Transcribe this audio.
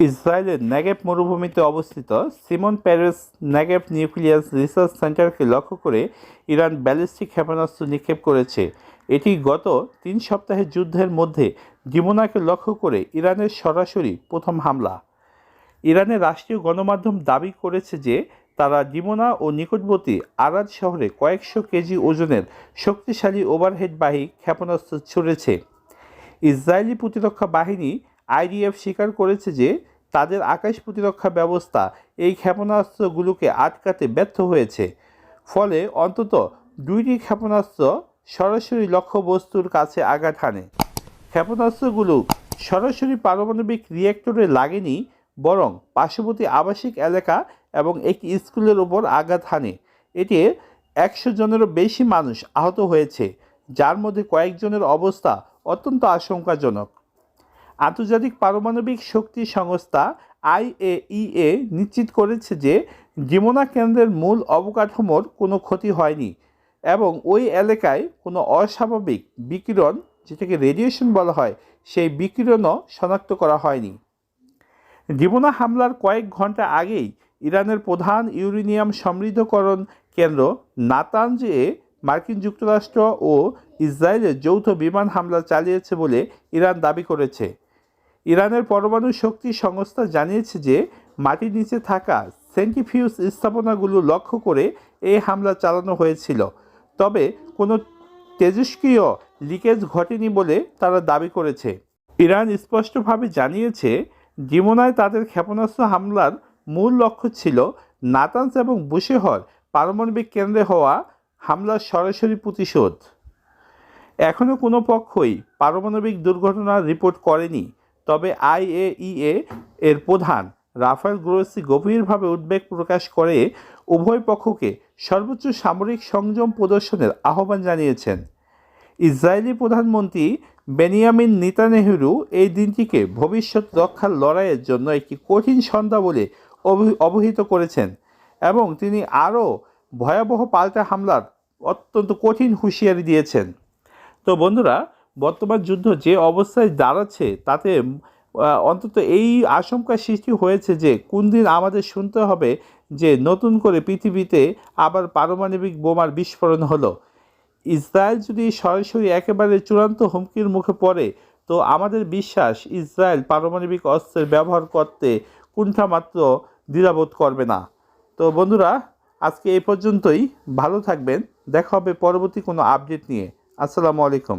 ইসরায়েলের নেগেভ মরুভূমিতে অবস্থিত Shimon Peres Negev nuclear research সেন্টারকে লক্ষ্য করে ইরান ব্যালিস্টিক ক্ষেপণাস্ত্র নিক্ষেপ করেছে। এটি গত 3 সপ্তাহের যুদ্ধের মধ্যে ডিমোনাকে লক্ষ্য করে ইরানের সরাসরি প্রথম হামলা। ইরানের রাষ্ট্রীয় গণমাধ্যম দাবি করেছে যে তারা ডিমোনা ও নিকটবর্তী আরাদ শহরে কয়েকশো কেজি ওজনের শক্তিশালী ওভারহেডবাহী ক্ষেপণাস্ত্র ছুড়েছে। ইসরায়েলি প্রতিরক্ষা বাহিনী আইডিএফ স্বীকার করেছে যে তাদের আকাশ প্রতিরক্ষা ব্যবস্থা এই ক্ষেপণাস্ত্রগুলোকে আটকাতে ব্যর্থ হয়েছে, ফলে অন্তত 2টি ক্ষেপণাস্ত্র সরাসরি লক্ষ্যবস্তুর কাছে আঘাত হানে। ক্ষেপণাস্ত্রগুলো সরাসরি পারমাণবিক রিঅ্যাক্টরে লাগেনি, বরং পার্শ্ববর্তী আবাসিক এলাকা এবং একটি স্কুলের ওপর আঘাত হানে। এতে 100 জনেরও বেশি মানুষ আহত হয়েছে, যার মধ্যে কয়েকজনের অবস্থা অত্যন্ত আশঙ্কাজনক। আন্তর্জাতিক পারমাণবিক শক্তি সংস্থা IAEA নিশ্চিত করেছে যে ডিমোনা কেন্দ্রের মূল অবকাঠামোর কোনো ক্ষতি হয়নি এবং ওই এলাকায় কোনো অস্বাভাবিক বিকিরণ, যেটাকে রেডিয়েশন বলা হয়, সেই বিকিরণও শনাক্ত করা হয়নি। ডিমোনা হামলার কয়েক ঘন্টা আগেই ইরানের প্রধান ইউরেনিয়াম সমৃদ্ধকরণ কেন্দ্র নাতানজে মার্কিন যুক্তরাষ্ট্র ও ইসরায়েলের যৌথ বিমান হামলা চালিয়েছে বলে ইরান দাবি করেছে। ইরানের পরমাণু শক্তি সংস্থা জানিয়েছে যে মাটির নিচে থাকা সেন্ট্রিফিউজ স্থাপনাগুলো লক্ষ্য করে এই হামলা চালানো হয়েছিল, তবে কোনো তেজস্ক্রিয় লিকেজ ঘটেনি বলে তারা দাবি করেছে। ইরান স্পষ্টভাবে জানিয়েছে ডিমোনায় তাদের ক্ষেপণাস্ত্র হামলার মূল লক্ষ্য ছিল নাতানজ এবং বুশেহর পারমাণবিক কেন্দ্রে হওয়া হামলার সরাসরি প্রতিশোধ। এখনও কোনো পক্ষই পারমাণবিক দুর্ঘটনার রিপোর্ট করেনি, তবে IAEA এর প্রধান রাফায়েল গ্রোসি গভীরভাবে উদ্বেগ প্রকাশ করে উভয় পক্ষকে সর্বোচ্চ সামরিক সংযম প্রদর্শনের আহ্বান জানিয়েছেন। ইসরায়েলি প্রধানমন্ত্রী বেনিয়ামিন নেতানিয়াহু এই দিনটিকে ভবিষ্যৎ রক্ষার লড়াইয়ের জন্য একটি কঠিন সন্ধ্যা বলে অভিহিত করেছেন এবং তিনি আরও ভয়াবহ পাল্টা হামলার অত্যন্ত কঠিন হুঁশিয়ারি দিয়েছেন। তো বন্ধুরা, বর্তমান যুদ্ধ যে অবস্থায় দাঁড়াচ্ছে তাতে অন্তত এই আশঙ্কা সৃষ্টি হয়েছে যে কোন দিন আমাদের শুনতে হবে যে নতুন করে পৃথিবীতে আবার পারমাণবিক বোমার বিস্ফোরণ হলো। ইসরায়েল যদি সরাসরি একেবারে চূড়ান্ত হুমকির মুখে পড়ে, তো আমাদের বিশ্বাস ইসরায়েল পারমাণবিক অস্ত্রের ব্যবহার করতে কুণ্ঠামাত্র দ্বিধাবোধ করবে না। তো বন্ধুরা, আজকে এই পর্যন্তই। ভালো থাকবেন, দেখা হবে পরবর্তী কোনো আপডেট নিয়ে। আসসালামু আলাইকুম।